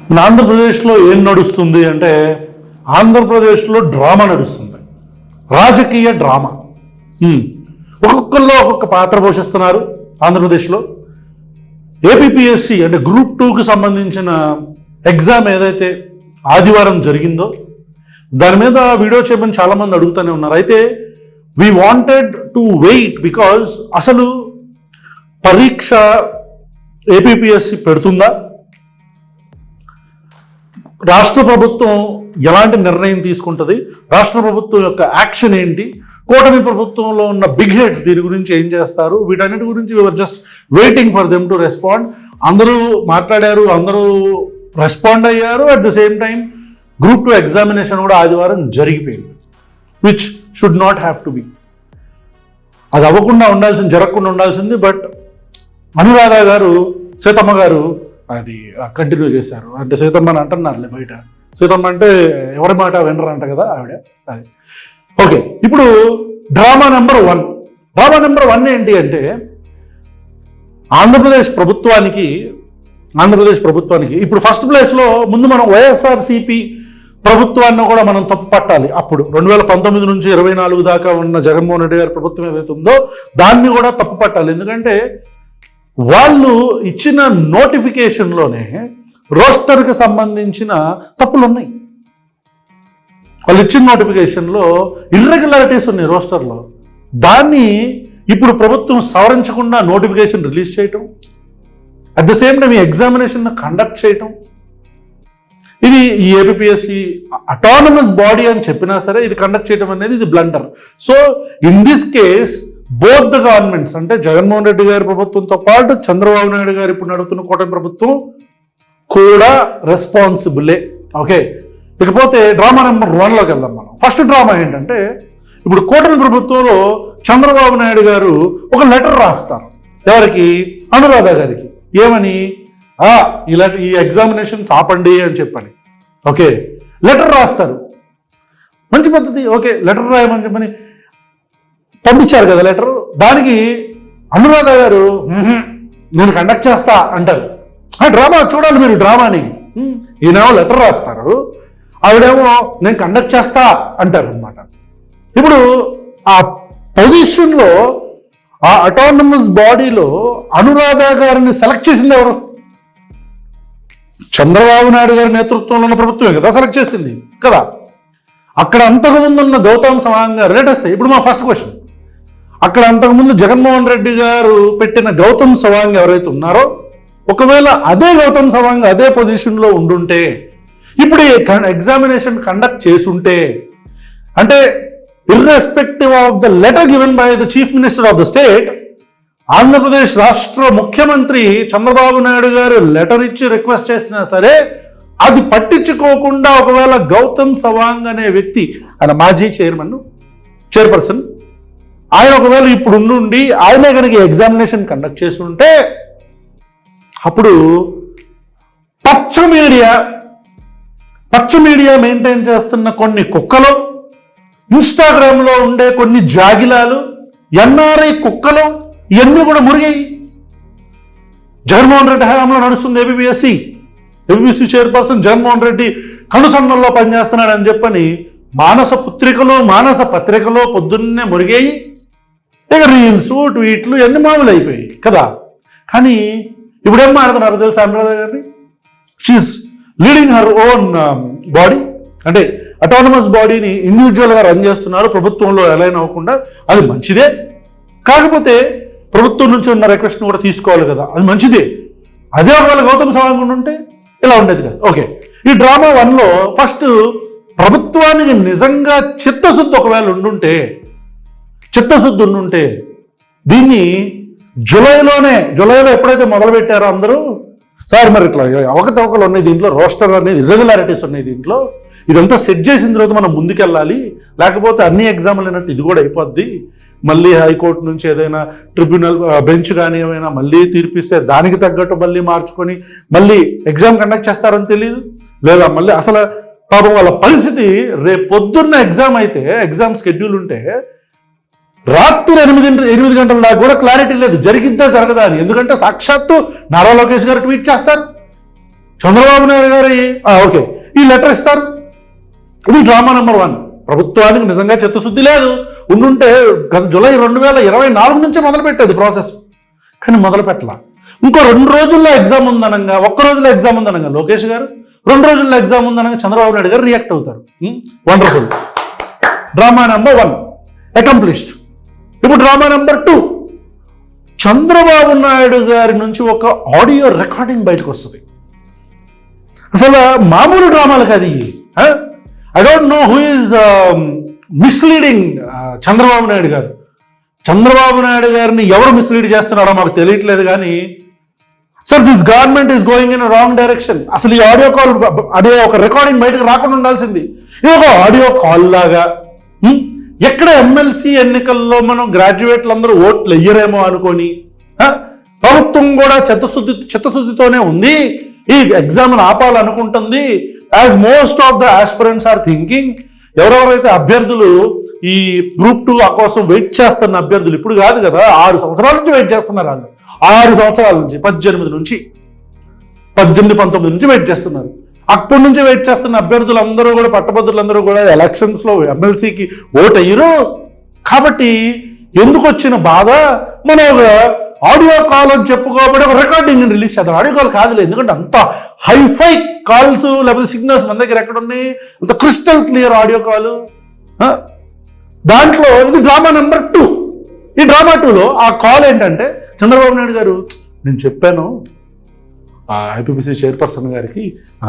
మన ఆంధ్రప్రదేశ్లో ఏం నడుస్తుంది అంటే ఆంధ్రప్రదేశ్లో డ్రామా నడుస్తుంది, రాజకీయ డ్రామా. ఒక్కొక్కరిలో ఒక్కొక్క పాత్ర పోషిస్తున్నారు ఆంధ్రప్రదేశ్లో. ఏపీపీఎస్సి అంటే గ్రూప్ 2కి సంబంధించిన ఎగ్జామ్ ఏదైతే ఆదివారం జరిగిందో దాని మీద వీడియో చేయమని చాలామంది అడుగుతూనే ఉన్నారు. అయితే we wanted to wait because అసలు పరీక్ష ఏపీపీఎస్సి పెడుతుందా, రాష్ట్ర ప్రభుత్వం ఎలాంటి నిర్ణయం తీసుకుంటుంది, రాష్ట్ర ప్రభుత్వం యొక్క యాక్షన్ ఏంటి, కూటమి ప్రభుత్వంలో ఉన్న బిగ్ హెడ్స్ దీని గురించి ఏం చేస్తారు, వీటన్నిటి గురించి we're just waiting for them to respond. అందరూ మాట్లాడారు, అందరూ రెస్పాండ్ అయ్యారు. At the same time group 2 examination కూడా ఆదివారం జరిగిపోయింది, which should not have to be. అది అవ్వకుండా ఉండాల్సింది, జరగకుండా ఉండాల్సింది. బట్ అనురాధ గారు, సీతమ్మ గారు అది కంటిన్యూ చేశారు. అంటే సీతమ్మ అని అంటున్నారులే బయట, సీతమ్మ అంటే ఎవరి మాట వినరంట కదా ఆవిడ. అది ఓకే. ఇప్పుడు డ్రామా నెంబర్ 1 ఏంటి అంటే ఆంధ్రప్రదేశ్ ప్రభుత్వానికి ఇప్పుడు ఫస్ట్ ప్లేస్లో ముందు మనం వైఎస్ఆర్సీపీ ప్రభుత్వాన్ని కూడా మనం తప్పు పట్టాలి. అప్పుడు 2019 నుంచి 24 దాకా ఉన్న జగన్మోహన్ రెడ్డి గారి ప్రభుత్వం ఏదైతే ఉందో దాన్ని కూడా తప్పు పట్టాలి. ఎందుకంటే వాళ్ళు ఇచ్చిన నోటిఫికేషన్లోనే రోస్టర్కి సంబంధించిన తప్పులు ఉన్నాయి. వాళ్ళు ఇచ్చిన నోటిఫికేషన్లో ఇర్రెగ్యులారిటీస్ ఉన్నాయి రోస్టర్లో. దాన్ని ఇప్పుడు ప్రభుత్వం సవరించకుండా నోటిఫికేషన్ రిలీజ్ చేయటం, అట్ ద సేమ్ టైం ఈ ఎగ్జామినేషన్ కండక్ట్ చేయటం, ఇది ఈ ఏపీపీఎస్సి అటానమస్ బాడీ అని చెప్పినా సరే ఇది కండక్ట్ చేయడం అనేది ఇది blunder. So in this case both the governments అంటే జగన్మోహన్ రెడ్డి గారి ప్రభుత్వంతో పాటు చంద్రబాబు నాయుడు గారు ఇప్పుడు నడుపుతున్న కూటమి ప్రభుత్వం కూడా రెస్పాన్సిబులే. ఓకే. ఇకపోతే డ్రామా నెంబర్ 1లోకి వెళ్దాం మనం. ఫస్ట్ డ్రామా ఏంటంటే ఇప్పుడు కూటమి ప్రభుత్వంలో చంద్రబాబు నాయుడు గారు ఒక లెటర్ రాస్తారు. ఎవరికి? అనురాధ గారికి. ఏమని? ఈ ఎగ్జామినేషన్స్ ఆపండి అని చెప్పని. ఓకే, లెటర్ రాస్తారు. మంచి పద్ధతి. ఓకే, లెటర్ రాయమని చెప్పని పంపించారు కదా లెటర్. దానికి అనురాధ గారు నేను కండక్ట్ చేస్తా అంటారు. డ్రామా చూడాలి మీరు, డ్రామాని. ఈయనేమో లెటర్ రాస్తారు, ఆవిడేమో నేను కండక్ట్ చేస్తా అంటారు అనమాట. ఇప్పుడు ఆ పొజిషన్లో ఆ అటానమస్ బాడీలో అనురాధ గారిని సెలెక్ట్ చేసింది ఎవరు? చంద్రబాబు నాయుడు గారి నేతృత్వంలో ఉన్న ప్రభుత్వమే కదా సెలెక్ట్ చేసింది కదా. అక్కడ అంతకుముందు ఉన్న గౌతమ్ సవాంగ్ గారు లేటెస్ట్. ఇప్పుడు మా ఫస్ట్ క్వశ్చన్, అక్కడ అంతకుముందు జగన్మోహన్ రెడ్డి గారు పెట్టిన గౌతమ్ సవాంగ్ ఎవరైతే ఉన్నారో, ఒకవేళ అదే గౌతమ్ సవాంగ్ అదే పొజిషన్లో ఉండుంటే, ఇప్పుడు ఈ ఎగ్జామినేషన్ కండక్ట్ చేసుంటే, అంటే irrespective of the letter given by the chief minister of the state, Andhra Pradesh రాష్ట్ర ముఖ్యమంత్రి చంద్రబాబు నాయుడు గారు లెటర్ ఇచ్చి రిక్వెస్ట్ చేసినా సరే అది పట్టించుకోకుండా ఒకవేళ గౌతమ్ సవాంగ్ అనే వ్యక్తి, ఆయన మాజీ చైర్పర్సన్, ఆయన ఒకవేళ ఇప్పుడు ఉండి ఆయనే కనుక ఎగ్జామినేషన్ కండక్ట్ చేసి ఉంటే, అప్పుడు పచ్చ మీడియా మెయింటైన్ చేస్తున్న కొన్ని కుక్కలు, ఇన్స్టాగ్రామ్లో ఉండే కొన్ని జాగిలాలు, ఎన్ఆర్ఐ కుక్కలు, ఇవన్నీ కూడా మురిగాయి. జగన్మోహన్ రెడ్డి హయాంలో నడుస్తుంది ఏపీపీఎస్సి చైర్పర్సన్ జగన్మోహన్ రెడ్డి కనుసన్నల్లో పనిచేస్తున్నాడని చెప్పని మానస పత్రికలో పొద్దున్నే మురిగాయి. ఇక రీల్స్, ట్వీట్లు ఇవన్నీ మామూలు అయిపోయాయి కదా. కానీ ఇప్పుడేం మాట్లాడుతున్నారు తెలుసా అనురాధ గారిని? She's leading her own body, అంటే అటానమస్ బాడీని ఇండివిజువల్గా రన్ చేస్తున్నారు, ప్రభుత్వంలో అలైన్ అవ్వకుండా. అది మంచిదే, కాకపోతే ప్రభుత్వం నుంచి ఉన్న రిక్వెస్ట్ని కూడా తీసుకోవాలి కదా, అది మంచిదే. అదే ఒకవేళ గౌతమ్ సవాంగ్ ఉంటే ఇలా ఉండేది కదా. ఓకే, ఈ డ్రామా 1లో ఫస్ట్ ప్రభుత్వానికి నిజంగా చిత్తశుద్ధి ఒకవేళ ఉండుంటే దీన్ని జూలైలో ఎప్పుడైతే మొదలుపెట్టారో అందరూ, సార్ మరి ఇట్లా అవకతవకలు ఉన్నాయి దీంట్లో, రోస్టర్ అనేది ఇర్రెగ్యులారిటీస్ ఉన్నాయి దీంట్లో, ఇదంతా సెట్ చేసిన తర్వాత మనం ముందుకెళ్ళాలి, లేకపోతే అన్ని ఎగ్జామ్లు అయినట్టు ఇది కూడా అయిపోద్ది, మళ్ళీ హైకోర్టు నుంచి ఏదైనా ట్రిబ్యునల్ బెంచ్ కానీ ఏమైనా మళ్ళీ తీర్పిస్తే దానికి తగ్గట్టు మళ్ళీ మార్చుకొని మళ్ళీ ఎగ్జామ్ కండక్ట్ చేస్తారని తెలియదు, లేదా మళ్ళీ అసలు పాపం వాళ్ళ పరిస్థితి రేపు పొద్దున్న ఎగ్జామ్ అయితే, ఎగ్జామ్ షెడ్యూల్ ఉంటే రాత్రి 8 గంటల దాకా కూడా క్లారిటీ లేదు జరిగిద్దా జరగదా అని. ఎందుకంటే సాక్షాత్తు నారా లోకేష్ గారు ట్వీట్ చేస్తారు, చంద్రబాబు నాయుడు గారి ఓకే ఈ లెటర్ ఇస్తారు. ఇది డ్రామా నెంబర్ 1. ప్రభుత్వానికి నిజంగా చిత్తశుద్ధి లేదు. ఉండుంటే గత జూలై 2024 నుంచే మొదలుపెట్టేది ప్రాసెస్, కానీ మొదలు పెట్టాల. ఇంకో 2 రోజుల్లో ఎగ్జామ్ ఉందనంగా, 1 రోజులో ఎగ్జామ్ ఉందనంగా లోకేష్ గారు, 2 రోజుల్లో ఎగ్జామ్ ఉందనగా చంద్రబాబు నాయుడు గారు రియాక్ట్ అవుతారు. వండర్ఫుల్. Drama number 1 accomplished. ఇప్పుడు డ్రామా నెంబర్ 2, చంద్రబాబు నాయుడు గారి నుంచి ఒక ఆడియో రికార్డింగ్ బయటకు వస్తుంది. అసలు మామూలు డ్రామాలు కాదు ఇవి. I don't know who is misleading Chandrababu Naidu గారు. చంద్రబాబు నాయుడు గారిని ఎవరు మిస్లీడ్ చేస్తున్నారో మాకు తెలియట్లేదు, కానీ sir this government is going in wrong direction. అసలు ఈ ఆడియో కాల్ ఒక రికార్డింగ్ బయటకు రాకుండా ఉండాల్సింది. ఇది ఒక ఆడియో కాల్ లాగా. ఎక్కడ ఎమ్మెల్సీ ఎన్నికల్లో మనం గ్రాడ్యుయేట్లు అందరూ ఓట్లు వెయ్యరేమో అనుకొని ప్రభుత్వం కూడా చిత్తశుద్ధితోనే ఉంది, ఈ ఎగ్జామ్ను ఆపాలనుకుంటుంది. As most of the aspirants are thinking, ఎవరెవరైతే అభ్యర్థులు ఈ గ్రూప్ 2 కోసం వెయిట్ చేస్తున్న అభ్యర్థులు, ఇప్పుడు కాదు కదా, 6 సంవత్సరాల నుంచి వెయిట్ చేస్తున్నారు. వాళ్ళు 6 సంవత్సరాల నుంచి 18-19 నుంచి వెయిట్ చేస్తున్నారు. అప్పటి నుంచి వెయిట్ చేస్తున్న అభ్యర్థులందరూ కూడా, పట్టభద్రులందరూ కూడా ఎలక్షన్స్లో ఎమ్మెల్సీకి ఓటు అయ్యారు. కాబట్టి ఎందుకు వచ్చిన బాధ, మన ఆడియో కాల్ అని చెప్పుకోబడి ఒక రికార్డింగ్ రిలీజ్ చేద్దాం. ఆడియో కాల్ కాదులే, ఎందుకంటే అంత హైఫై కాల్స్ లేకపోతే సిగ్నల్స్ మన దగ్గర ఎక్కడ ఉన్నాయి, అంత క్రిస్టల్ క్లియర్ ఆడియో కాల్. దాంట్లో ఇది డ్రామా నెంబర్ 2. ఈ డ్రామా 2లో ఆ కాల్ ఏంటంటే, చంద్రబాబు నాయుడు గారు, నేను చెప్పాను ఐపీపీసీ చైర్పర్సన్ గారికి,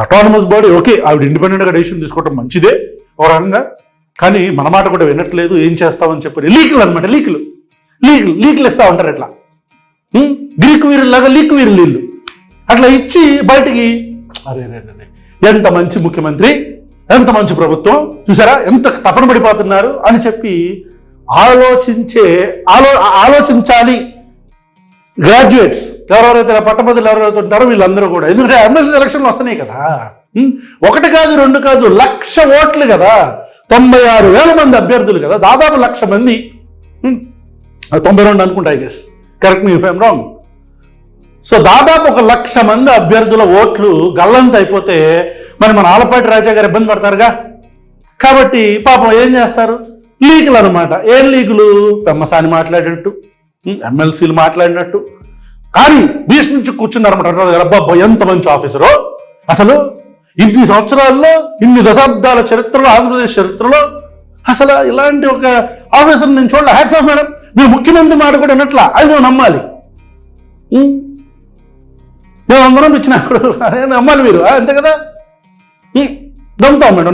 అటానమస్ బాడీ ఓకే, ఆవిడ ఇండిపెండెంట్గా డెసిషన్ తీసుకోవడం మంచిదే ఒక రకంగా, కానీ మన మాట కూడా వినట్లేదు, ఏం చేస్తామని చెప్పారు. లీకులు అనమాట, లీకులు ఇస్తా ఉంటారు. ఎట్లా గ్రీక్ వీరులాగా లీక్ వీరులు వీళ్ళు అట్లా ఇచ్చి బయటికి, అరే ఎంత మంచి ముఖ్యమంత్రి, ఎంత మంచి ప్రభుత్వం, చూసారా ఎంత తపన పడిపోతున్నారు అని చెప్పి ఆలోచించాలి గ్రాడ్యుయేట్స్, ఎవరెవరైతే పట్టభద్రులు ఎవరెవరైతే ఉంటారో వీళ్ళందరూ కూడా. ఎందుకంటే ఎమ్మెల్సీ ఎలక్షన్లు వస్తున్నాయి కదా, 1 కాదు 2 కాదు, 1,00,000 ఓట్లు కదా, 96,000 మంది అభ్యర్థులు కదా, దాదాపు 1,00,000 మంది, 92 అనుకుంటా, I guess, correct me if I'm wrong. So దాదాపు 1,00,000 మంది అభ్యర్థుల ఓట్లు గల్లంత అయిపోతే మరి మన ఆలపాటి రాజా గారు ఇబ్బంది పడతారుగా. కాబట్టి పాపం ఏం చేస్తారు, లీకులు అనమాట. ఏం లీకులు, పెమ్మసాని మాట్లాడినట్టు, ఎమ్మెల్సీలు మాట్లాడినట్టు, కానీ బీచ్ నుంచి కూర్చున్నారన్నమాట. అబ్బా ఎంత మంచి ఆఫీసరో, అసలు ఇన్ని సంవత్సరాల్లో, ఇన్ని దశాబ్దాల చరిత్రలో, ఆంధ్రప్రదేశ్ చరిత్రలో అసలు ఇలాంటి ఒక ఆఫీసర్ నేను చూడాలి, హ్యాట్స్ ఆఫ్ మేడం, మీరు ముఖ్యమంత్రి మాట కూడా వినట్లా, అది నువ్వు నమ్మాలి. మేము అందరం ఇచ్చినప్పుడు అదే నమ్మాలి మీరు, అంతే కదా. నమ్ముతాం మేడం,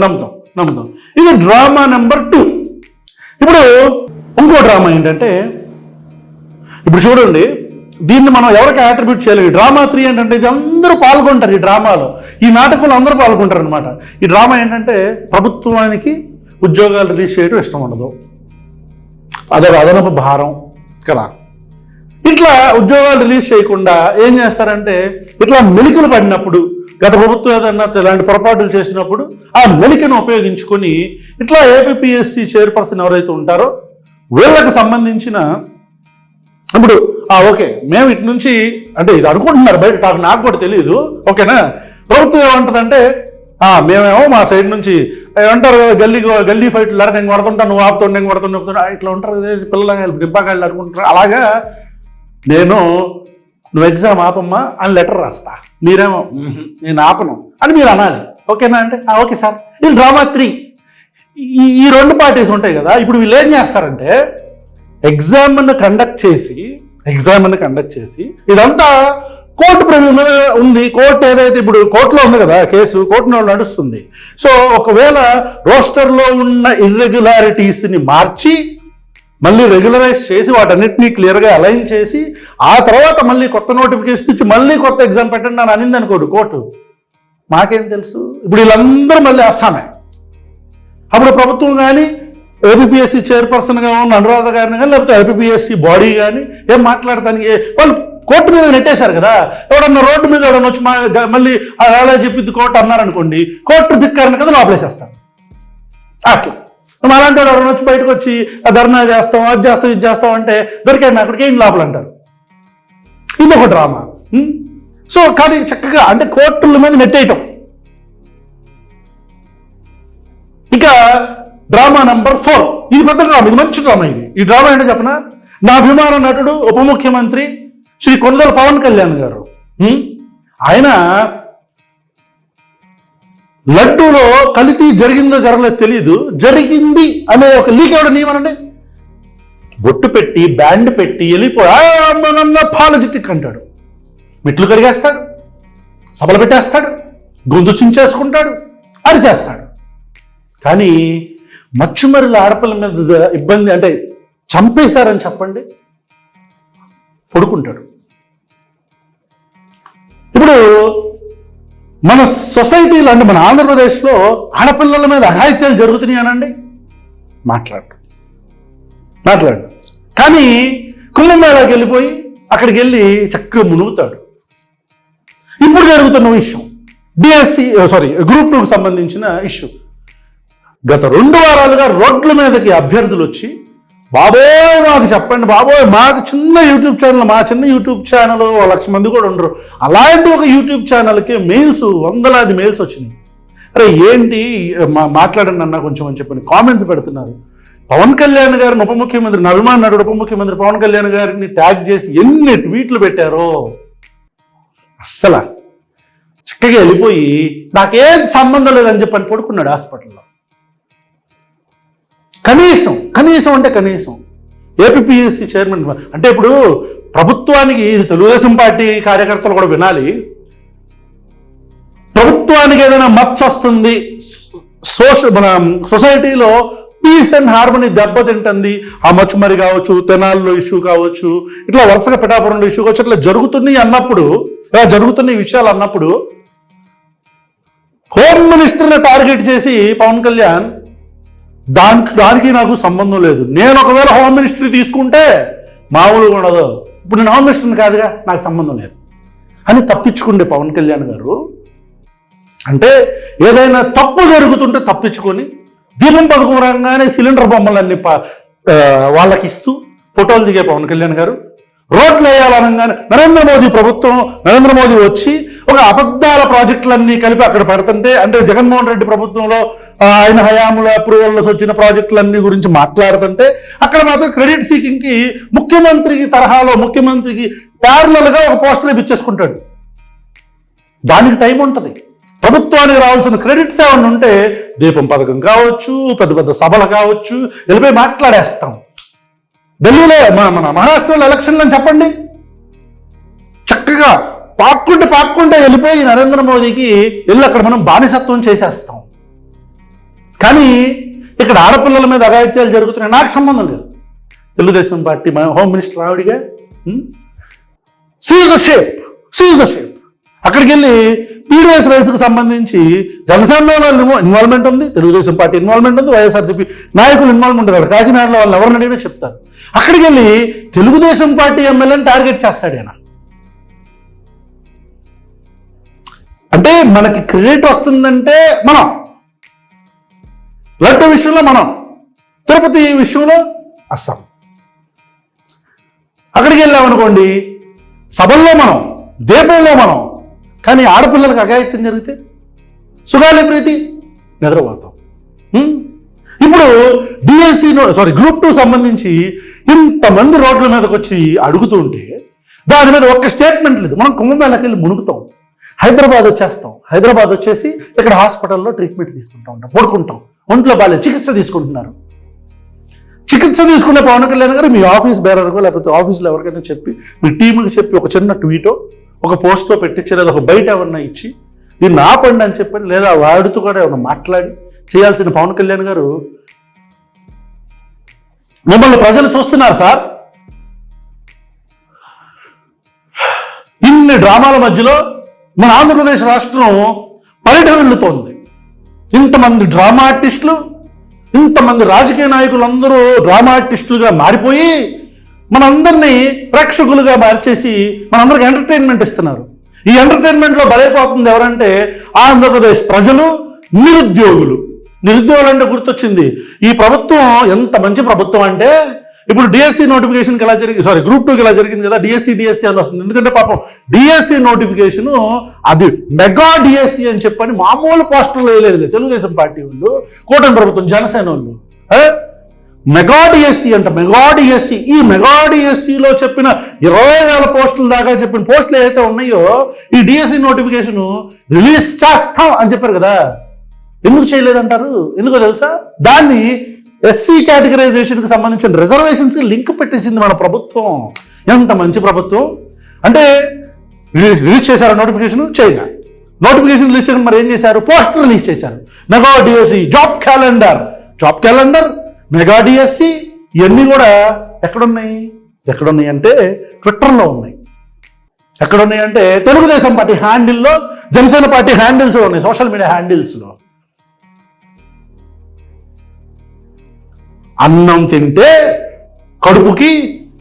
నమ్ముతాం. ఇది డ్రామా నెంబర్ 2. ఇప్పుడు ఇంకో డ్రామా ఏంటంటే, ఇప్పుడు చూడండి, దీన్ని మనం ఎవరికి అట్రిబ్యూట్ చేయలేదు. డ్రామా 3 ఏంటంటే, ఇది అందరూ పాల్గొంటారు ఈ డ్రామాలో, ఈ నాటకంలో అందరూ పాల్గొంటారు అనమాట. ఈ డ్రామా ఏంటంటే, ప్రభుత్వానికి ఉద్యోగాలు రిలీజ్ చేయడం ఇష్టం ఉండదు, అదొక అదనపు భారం కదా. ఇట్లా ఉద్యోగాలు రిలీజ్ చేయకుండా ఏం చేస్తారంటే, ఇట్లా మెలికలు పడినప్పుడు, గత ప్రభుత్వం ఏదన్నా ఇలాంటి పొరపాట్లు చేసినప్పుడు ఆ మెలికను ఉపయోగించుకొని ఇట్లా ఏపీఎస్సీ చైర్పర్సన్ ఎవరైతే ఉంటారో వీళ్ళకి సంబంధించిన, ఇప్పుడు ఓకే మేము ఇటు నుంచి అంటే ఇది అనుకుంటున్నారు బయట, నాకు కూడా తెలియదు, ఓకేనా. ప్రభుత్వం ఏమంటుందంటే, మేమేమో మా సైడ్ నుంచి ఏమంటారు, గల్లీ ఫైట్లు, నేను కొడుతుంటా, నువ్వు ఆపుతావు, నేను కొడుతున్నా, ఇట్లా ఉంటారు పిల్లలు డింపాకాయలు అనుకుంటారు. అలాగా నువ్వు ఎగ్జామ్ ఆపమ్మా అని లెటర్ రాస్తా, మీరేమో నేను ఆపను అని మీరు అనాలి, ఓకేనా అంటే ఓకే సార్. ఇది డ్రామా 3. ఈ 2 పార్టీస్ ఉంటాయి కదా. ఇప్పుడు వీళ్ళు ఏం చేస్తారంటే, ఎగ్జామ్ను కండక్ట్ చేసి ఇదంతా కోర్టు ప్రివ్యూ మీద ఉంది. కోర్టు ఏదైతే ఇప్పుడు కోర్టులో ఉంది కదా కేసు, కోర్టులో నడుస్తుంది. సో ఒకవేళ రోస్టర్లో ఉన్న ఇర్రెగ్యులారిటీస్ని మార్చి మళ్ళీ రెగ్యులరైజ్ చేసి వాటన్నిటినీ క్లియర్గా అలైన్ చేసి ఆ తర్వాత మళ్ళీ కొత్త నోటిఫికేషన్ ఇచ్చి మళ్ళీ కొత్త ఎగ్జామ్ పెట్టండి అని అనింది అనుకోడు కోర్టు. మాకేం తెలుసు, ఇప్పుడు వీళ్ళందరూ మళ్ళీ అస్సామే. అప్పుడు ప్రభుత్వం కానీ ఏపీఎస్సీ చైర్పర్సన్గా ఉన్న అనురాధ గారిని కానీ లేకపోతే ఏపీఎస్సీ బాడీ కానీ ఏం మాట్లాడటానికి వాళ్ళు కోర్టు మీద నెట్టేశారు కదా. ఎవడన్నా రోడ్డు మీద ఎవడన్నా వచ్చి మళ్ళీ అలా చెప్పింది కోర్టు అన్నారనుకోండి, కోర్టు ధిక్కారని కదా లోపలేసేస్తారు. అట్లా అలాంటి వాడు ఎవరైనా వచ్చి బయటకు వచ్చి ధర్నా చేస్తాం, అది చేస్తాం, ఇది చేస్తాం అంటే దొరికాడు అక్కడికి ఏం లోపల అంటారు. ఇది ఒక డ్రామా. సో కానీ చక్కగా అంటే కోర్టుల మీద నెట్టేయటం. ఇక డ్రామా నంబర్ 4, ఇది పెద్ద డ్రామా, ఇది మంచి డ్రామా. ఈ డ్రామా ఏంటో చెప్పనా, నా అభిమాన నటుడు ఉప ముఖ్యమంత్రి శ్రీ కొణిదెల పవన్ కళ్యాణ్ గారు, ఆయన లడ్డూలో కల్తీ జరిగిందో జరగలేదు తెలియదు, జరిగింది అనే ఒక లీక్ ఎవడ నియమనండి, బొట్టు పెట్టి బ్యాండ్ పెట్టి వెళ్ళిపోయి అపాలజెటిక్ అంటాడు, మెట్లు కడిగేస్తాడు, సభలు పెట్టేస్తాడు, గొంతు చించేసుకుంటాడు, అరిచేస్తాడు. కానీ మచ్చుమరుల ఆడపిల్ల మీద ఇబ్బంది అంటే చంపేశారని చెప్పండి, పడుకుంటాడు. ఇప్పుడు మన సొసైటీలో అంటే మన ఆంధ్రప్రదేశ్లో ఆడపిల్లల మీద అఘాయిత్యాలు జరుగుతున్నాయి అనండి, మాట్లాడు. కానీ కుంభమేళాకి వెళ్ళిపోయి అక్కడికి వెళ్ళి చక్కగా మునుగుతాడు. ఇప్పుడు జరుగుతున్న విషయం గ్రూప్ 2కు సంబంధించిన ఇష్యూ. గత 2 వారాలుగా రోడ్ల మీదకి అభ్యర్థులు వచ్చి, బాబోయ్ మాకు చెప్పండి, బాబోయ్ మాకు చిన్న యూట్యూబ్ ఛానల్, మా చిన్న యూట్యూబ్ ఛానల్ 1,00,000 మంది కూడా ఉండరు, అలాంటి ఒక యూట్యూబ్ ఛానల్కి మెయిల్స్, వందలాది మెయిల్స్ వచ్చినాయి. అరే ఏంటి మాట్లాడండి అన్న కొంచెం అని చెప్పని కామెంట్స్ పెడుతున్నారు. పవన్ కళ్యాణ్ గారిని ఉప ముఖ్యమంత్రి, నా అభిమాన నటుడు ఉప ముఖ్యమంత్రి పవన్ కళ్యాణ్ గారిని ట్యాగ్ చేసి ఎన్ని ట్వీట్లు పెట్టారో. అస్సలు చక్కగా వెళ్ళిపోయి నాకేం సంబంధం లేదని చెప్పని పడుకున్నాడు హాస్పిటల్లో. కనీసం అంటే కనీసం ఏపీపీఎస్సీ చైర్మన్ అంటే ఇప్పుడు ప్రభుత్వానికి, తెలుగుదేశం పార్టీ కార్యకర్తలు కూడా వినాలి, ప్రభుత్వానికి ఏదైనా మచ్చ వస్తుంది, మన సొసైటీలో పీస్ అండ్ హార్మనీ దెబ్బతింటుంది, ఆ మచ్చుమరి కావచ్చు, తెనాల్లో ఇష్యూ కావచ్చు, ఇట్లా వరుసగా పిఠాపురంలో ఇష్యూ కావచ్చు, ఇట్లా జరుగుతున్నాయి అన్నప్పుడు, ఇలా జరుగుతున్న విషయాలు అన్నప్పుడు హోమ్ మినిస్టర్ని టార్గెట్ చేసి పవన్ కళ్యాణ్ దానికి నాకు సంబంధం లేదు, నేను ఒకవేళ హోమ్ మినిస్ట్రీ తీసుకుంటే మామూలుగా ఉండదు, ఇప్పుడు నేను హోమ్ మినిస్టర్ని కాదుగా, నాకు సంబంధం లేదు అని తప్పించుకుంటే పవన్ కళ్యాణ్ గారు, అంటే ఏదైనా తప్పు జరుగుతుంటే తప్పించుకొని దీపం పథకం రంగానే సిలిండర్ బొమ్మలన్నీ వాళ్ళకి ఇస్తూ ఫోటోలు దిగే పవన్ కళ్యాణ్ గారు, రోడ్లు వేయాలనగానే నరేంద్ర మోదీ వచ్చి ఒక అబద్ధాల ప్రాజెక్టులన్నీ కలిపి అక్కడ పెడుతుంటే, అంటే జగన్మోహన్ రెడ్డి ప్రభుత్వంలో ఆయన హయాంలో అప్రూవల్స్ వచ్చిన ప్రాజెక్టులన్నీ గురించి మాట్లాడుతుంటే, అక్కడ మాత్రం క్రెడిట్ సీకింగ్కి ముఖ్యమంత్రికి తరహాలో ముఖ్యమంత్రికి ప్యారలల్గా ఒక పోస్టర్ ఇచ్చేసుకుంటాడు. దానికి టైం ఉంటుంది. ప్రభుత్వానికి రావాల్సిన క్రెడిట్స్ ఏమన్నా ఉంటే దీపం పథకం కావచ్చు, పెద్ద పెద్ద సభలు కావచ్చు, వెళ్ళిపోయి మాట్లాడేస్తాం. ఢిల్లీలో మన మహారాష్ట్రలో ఎలక్షన్లు అని చెప్పండి, చక్కగా పాక్కుంటే వెళ్ళిపోయి నరేంద్ర మోదీకి వెళ్ళి అక్కడ మనం బానిసత్వం చేసేస్తాం. కానీ ఇక్కడ ఆడపిల్లల మీద అఘాయిత్యాలు జరుగుతున్నాయి, నాకు సంబంధం లేదు. తెలుగుదేశం పార్టీ హోమ్ మినిస్టర్ ఆవిడిగా సీజ్ ద షేప్. అక్కడికి వెళ్ళి పీడీఎస్ రైస్కి సంబంధించి జనసేన ఇన్వాల్వ్మెంట్ ఉంది, తెలుగుదేశం పార్టీ ఇన్వాల్వ్మెంట్ ఉంది, వైఎస్ఆర్సీపీ నాయకులు ఇన్వాల్వ్మెంట్ ఉంది. కాకినాడలో వాళ్ళు ఎవరిని అడిగినా చెప్తారు. అక్కడికి వెళ్ళి తెలుగుదేశం పార్టీ ఎమ్మెల్యేని టార్గెట్ చేస్తాడు ఆయన. అంటే మనకి క్రెడిట్ వస్తుందంటే మనం లడ్డు విషయంలో మనం, తిరుపతి విషయంలో అస్సాం. అక్కడికి వెళ్ళామనుకోండి సభల్లో మనం, దీపంలో మనం. కానీ ఆడపిల్లలకు అఘాయిత్యం జరిగితే సుగాలి ప్రీతి నిద్రపోతాం. ఇప్పుడు గ్రూప్ 2 సంబంధించి ఇంతమంది రోడ్ల మీదకి వచ్చి అడుగుతూ ఉంటే దాని మీద ఒక్క స్టేట్మెంట్ లేదు. మనం కుంభమేళకి వెళ్ళి మునుగుతాం, హైదరాబాద్ వచ్చేసి ఇక్కడ హాస్పిటల్లో ట్రీట్మెంట్ తీసుకుంటూ ఉంటాం, పడుకుంటాం, ఒంట్లో బాగాలేదు, చికిత్స తీసుకునే పవన్ కళ్యాణ్ గారు మీ ఆఫీస్ బేరర్కో లేకపోతే ఆఫీస్లో ఎవరికైనా చెప్పి, మీ టీంకి చెప్పి ఒక చిన్న ట్వీటో ఒక పోస్ట్లో పెట్టించి, లేదా ఒక బయట ఏమన్నా ఇచ్చి దీన్ని ఆపండి అని చెప్పని, లేదా వాడితో కూడా ఏమన్నా మాట్లాడి చేయాల్సిన పవన్ కళ్యాణ్ గారు, మిమ్మల్ని ప్రజలు చూస్తున్నారు సార్. ఇన్ని డ్రామాల మధ్యలో మన ఆంధ్రప్రదేశ్ రాష్ట్రం పర్యటన వెళ్తోంది. ఇంతమంది డ్రామా ఆర్టిస్టులు, ఇంతమంది రాజకీయ నాయకులు అందరూ డ్రామా ఆర్టిస్టులుగా మారిపోయి మనందరినీ ప్రేక్షకులుగా మార్చేసి మనందరికి ఎంటర్టైన్మెంట్ ఇస్తున్నారు. ఈ ఎంటర్టైన్మెంట్లో బలైపోతుంది ఎవరంటే ఆంధ్రప్రదేశ్ ప్రజలు, నిరుద్యోగులు అంటే గుర్తొచ్చింది. ఈ ప్రభుత్వం ఎంత మంచి ప్రభుత్వం అంటే ఇప్పుడు డిఎస్సి నోటిఫికేషన్కి ఎలా జరిగింది, సారీ గ్రూప్ 2కి ఎలా జరిగింది కదా, డిఎస్సి అని వస్తుంది. ఎందుకంటే పాపం డిఎస్సి నోటిఫికేషన్ అది మెగా డిఎస్సి అని చెప్పని మామూలు పోస్టర్లు వేయలేదు తెలుగుదేశం పార్టీ వాళ్ళు, కూటమి ప్రభుత్వం, జనసేన వాళ్ళు. మెగా డిఎస్సి అంట, మెగా డిఎస్సి. ఈ మెగా డిఎస్సిలో చెప్పిన 20,000 పోస్టుల దాకా చెప్పిన పోస్టులు ఏదైతే ఉన్నాయో ఈ డిఎస్సి నోటిఫికేషన్ రిలీజ్ చేస్తాం అని చెప్పారు కదా, ఎందుకు చేయలేదంటారు? ఎందుకో తెలుసా? దాన్ని ఎస్సీ కేటగరైజేషన్కి సంబంధించిన రిజర్వేషన్స్కి లింక్ పెట్టేసింది మన ప్రభుత్వం. ఎంత మంచి ప్రభుత్వం అంటే, రిలీజ్ చేశారు నోటిఫికేషన్ చేయగా, నోటిఫికేషన్ రిలీజ్ చేయడం మరి ఏం చేశారు, పోస్టర్ రిలీజ్ చేశారు. Mega DSC, job calendar, mega DSC ఇవన్నీ కూడా ఎక్కడున్నాయి అంటే ట్విట్టర్లో ఉన్నాయి. ఎక్కడున్నాయి అంటే తెలుగుదేశం పార్టీ హ్యాండిల్లో, జనసేన పార్టీ హ్యాండిల్స్లో ఉన్నాయి, సోషల్ మీడియా హ్యాండిల్స్లో. అన్నం తింటే కడుపుకి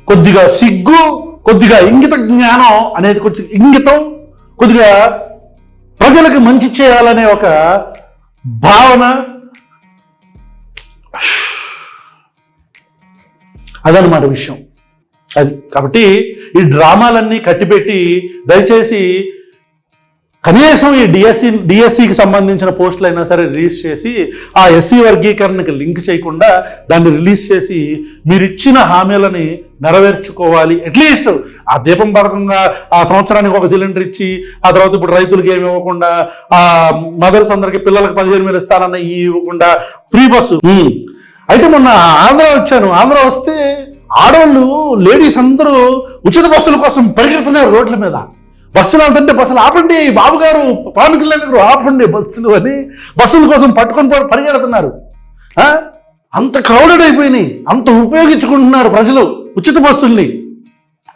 కొద్దిగా సిగ్గు, కొద్దిగా ఇంగిత జ్ఞానం అనేది, కొంచెం ఇంగితం, కొద్దిగా ప్రజలకు మంచి చేయాలనే ఒక భావన, అదనమాట విషయం అది. కాబట్టి ఈ డ్రామాలన్నీ కట్టిపెట్టి దయచేసి కనీసం ఈ డిఎస్సికి సంబంధించిన పోస్టులు అయినా సరే రిలీజ్ చేసి ఆ ఎస్సీ వర్గీకరణకి లింక్ చేయకుండా దాన్ని రిలీజ్ చేసి మీరు ఇచ్చిన హామీలని నెరవేర్చుకోవాలి. అట్లీస్ట్ ఆ దీపం పథకంగా ఆ సంవత్సరానికి ఒక సిలిండర్ ఇచ్చి, ఆ తర్వాత ఇప్పుడు రైతులకి ఏమి ఇవ్వకుండా, ఆ మదర్స్ అందరికి పిల్లలకు 15,000 ఇస్తానన్న ఇవ్వకుండా, ఫ్రీ బస్సు. అయితే మొన్న ఆంధ్ర వస్తే ఆడవాళ్ళు, లేడీస్ అందరూ ఉచిత బస్సుల కోసం పరిగెడుతున్నారు రోడ్ల మీద. బస్సులు వెళ్తుంటే బస్సులు ఆపండి, బాబు గారు, పవన్ కళ్యాణ్ గారు ఆపండి బస్సులు అని బస్సుల కోసం పట్టుకొని పరిగెడుతున్నారు. అంత క్రౌడెడ్ అయిపోయినాయి, అంత ఉపయోగించుకుంటున్నారు ప్రజలు ఉచిత బస్సుల్ని.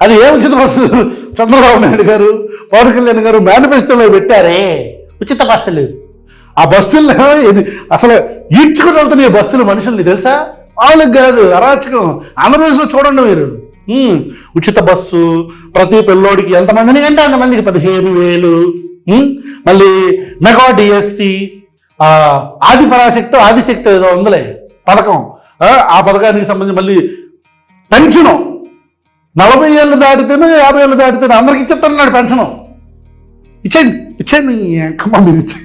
అది ఏ ఉచిత బస్సులు? చంద్రబాబు నాయుడు గారు, పవన్ కళ్యాణ్ గారు మేనిఫెస్టోలో పెట్టారే ఉచిత బస్సులు. ఆ బస్సుల్లో ఇది అసలు ఈడ్చుకుని వెళ్తున్నాయి బస్సులు మనుషుల్ని, తెలుసా? వాళ్ళకి కాదు, అరాచకం. ఆంధ్రప్రదేశ్లో చూడండి మీరు, ఉచిత బస్సు, ప్రతి పిల్లోడికి ఎంతమందిని అంటే అంతమందికి 15,000. మళ్ళీ మెగా డిఎస్సి, ఆదిశక్తి ఏదో ఉందిలే పథకం, ఆ పథకానికి సంబంధించి మళ్ళీ పెన్షను 40 ఏళ్ళు దాటితేనే 50 ఏళ్ళు దాటితేనే అందరికి ఇచ్చేస్తున్నాడు పెన్షను. ఇచ్చేయండి మీరు ఇచ్చేయండి.